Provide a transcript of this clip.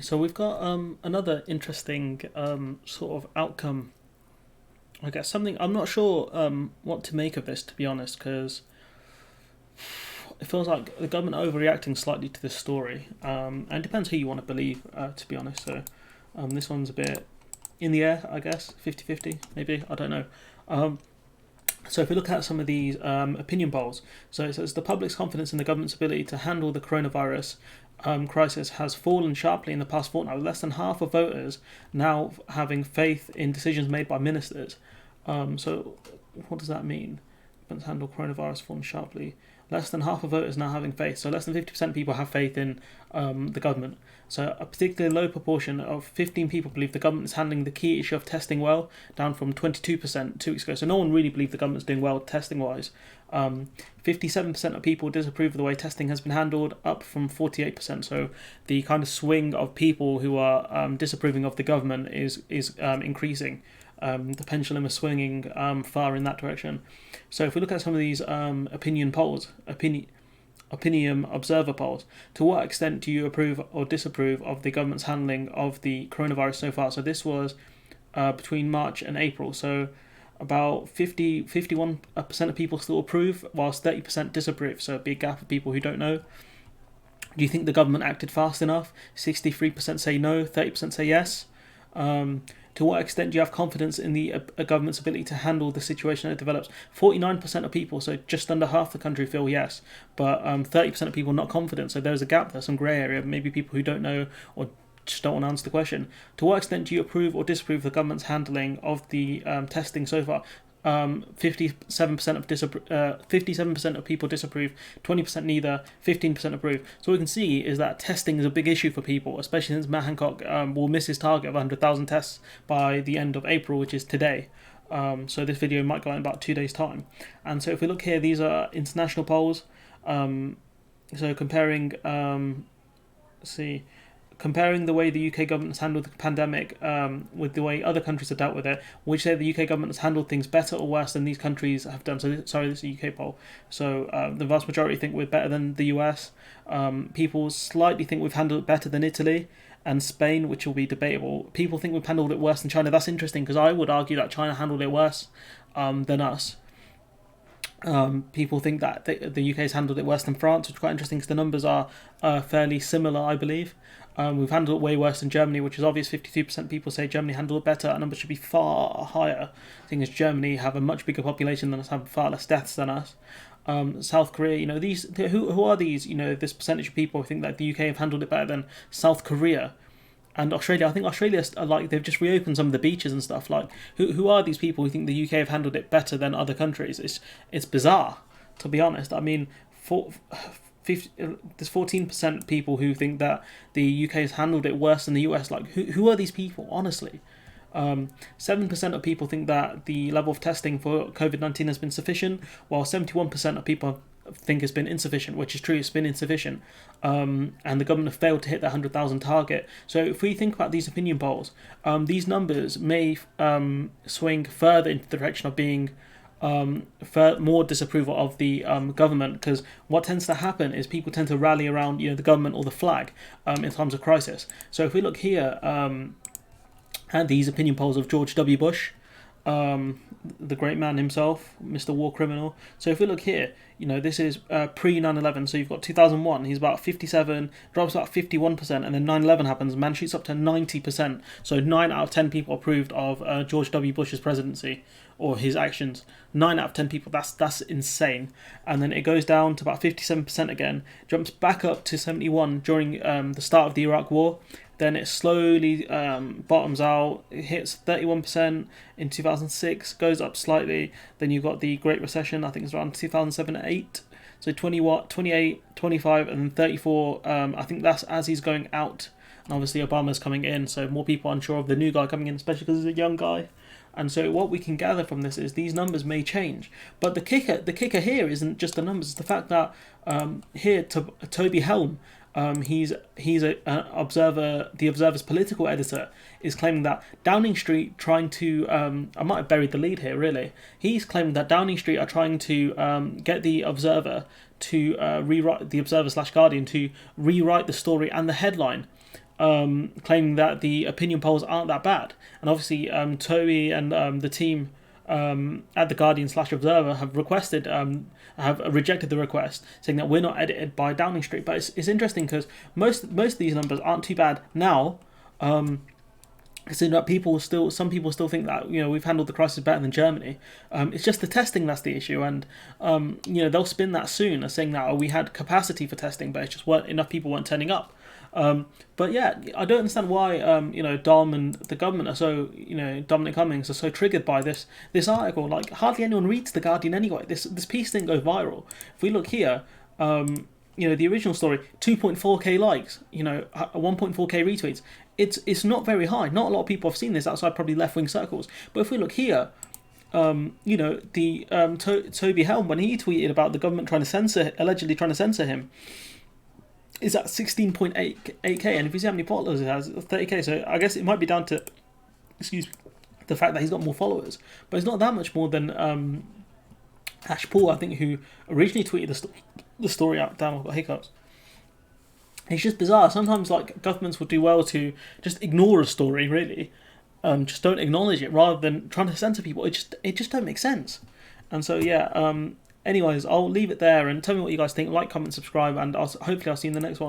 So we've got another interesting sort of outcome. I guess something I'm not sure what to make of this, to be honest, because it feels like the government are overreacting slightly to this story. And it depends who you want to believe, to be honest. So this one's a bit in the air, I guess, 50-50, maybe, I don't know. Um, so if we look at some of these opinion polls, so it says the public's confidence in the government's ability to handle the coronavirus crisis has fallen sharply in the past fortnight, with less than half of voters now having faith in decisions made by ministers. So what does that mean? Government's handle coronavirus fallen sharply. Less than half of voters now having faith. So less than 50% of people have faith in the government. So a particularly low proportion of 15 people believe the government is handling the key issue of testing well, down from 22% 2 weeks ago. So no one really believes the government's doing well testing wise. 57% of people disapprove of the way testing has been handled, up from 48%. So the kind of swing of people who are disapproving of the government is increasing. The pendulum is swinging far in that direction. So if we look at some of these opinion polls, opinion observer polls, to what extent do you approve or disapprove of the government's handling of the coronavirus so far? So this was between March and April. So about 51% of people still approve, whilst 30% disapprove. So a big gap of people who don't know. Do you think the government acted fast enough? 63% say no, 30% say yes. To what extent do you have confidence in the government's ability to handle the situation that develops? 49% of people, so just under half the country, feel yes, but 30% of people not confident. So there's a gap there, some grey area. Maybe people who don't know or just don't want to answer the question. To what extent do you approve or disapprove the government's handling of the testing so far? 57% of people disapprove, 20% neither, 15% approve. So what we can see is that testing is a big issue for people, especially since Matt Hancock will miss his target of 100,000 tests by the end of April, which is today. So this video might go out in about 2 days' time. And so if we look here, these are international polls. So comparing, comparing the way the UK government has handled the pandemic with the way other countries have dealt with it, would you say the UK government has handled things better or worse than these countries have done? So, this is a UK poll. So the vast majority think we're better than the US. People slightly think we've handled it better than Italy and Spain, which will be debatable. People think we've handled it worse than China. That's interesting because I would argue that China handled it worse than us. People think that the UK has handled it worse than France, which is quite interesting because the numbers are fairly similar, I believe. We've handled it way worse than Germany, which is obvious. 52% people say Germany handled it better. Our numbers should be far higher, seeing as Germany have a much bigger population than us, have far less deaths than us. South Korea, these who are these? This percentage of people who think that the UK have handled it better than South Korea and Australia. I think Australia's like they've just reopened some of the beaches and stuff. Like who are these people who think the UK have handled it better than other countries? It's bizarre, to be honest. I mean, there's 14% people who think that the UK has handled it worse than the US. Like who are these people? Honestly. 7% of people think that the level of testing for COVID-19 has been sufficient, while 71% of people think it's been insufficient, which is true, it's been insufficient. And the government have failed to hit the 100,000 target. So if we think about these opinion polls, these numbers may swing further into the direction of being more disapproval of the government, because what tends to happen is people tend to rally around the government or the flag in times of crisis. So if we look here at these opinion polls of George W. Bush, the great man himself, Mr. War Criminal. So if we look here, this is pre 9/11. So you've got 2001. He's about 57, drops about 51%, and then 9/11 happens. Man shoots up to 90%. So 9 out of 10 people approved of George W. Bush's presidency or his actions. 9 out of 10 people. That's insane. And then it goes down to about 57% again. Jumps back up to 71 during the start of the Iraq War. Then it slowly bottoms out. It hits 31% in 2006, goes up slightly. Then you've got the Great Recession, I think it's around 2007-8. So 28, 25, and then 34. I think that's as he's going out. And obviously Obama's coming in, so more people unsure of the new guy coming in, especially because he's a young guy. And so what we can gather from this is these numbers may change. But the kicker here isn't just the numbers. It's the fact that here, Toby Helm, he's an observer. The Observer's political editor is claiming that Downing Street trying to. I might have buried the lead here. Really, he's claiming that Downing Street are trying to get the Observer to rewrite the Observer / Guardian to rewrite the story and the headline claiming that the opinion polls aren't that bad. And obviously, Toby and the team at the Guardian/Observer have rejected the request, saying that we're not edited by Downing Street. But it's interesting because most of these numbers aren't too bad now. Considering that some people still think that we've handled the crisis better than Germany. It's just the testing that's the issue, and they'll spin that soon as saying that we had capacity for testing, but it's just enough people weren't turning up. But yeah, I don't understand why Dom and the government are so Dominic Cummings are so triggered by this article. Like hardly anyone reads the Guardian anyway. This piece didn't go viral. If we look here, the original story 2.4k likes, 1.4k retweets. It's not very high. Not a lot of people have seen this outside probably left wing circles. But if we look here, Toby Helm, when he tweeted about the government allegedly trying to censor him, is at 16.8k, and if you see how many followers it has, 30k. So I guess it might be down to, the fact that he's got more followers, but it's not that much more than Ash Paul, I think, who originally tweeted the story out. Damn, I've got hiccups. It's just bizarre. Sometimes like governments would do well to just ignore a story, really, just don't acknowledge it rather than trying to censor people. It just don't make sense. And so yeah. Anyways, I'll leave it there and tell me what you guys think. Like, comment, subscribe, and hopefully I'll see you in the next one.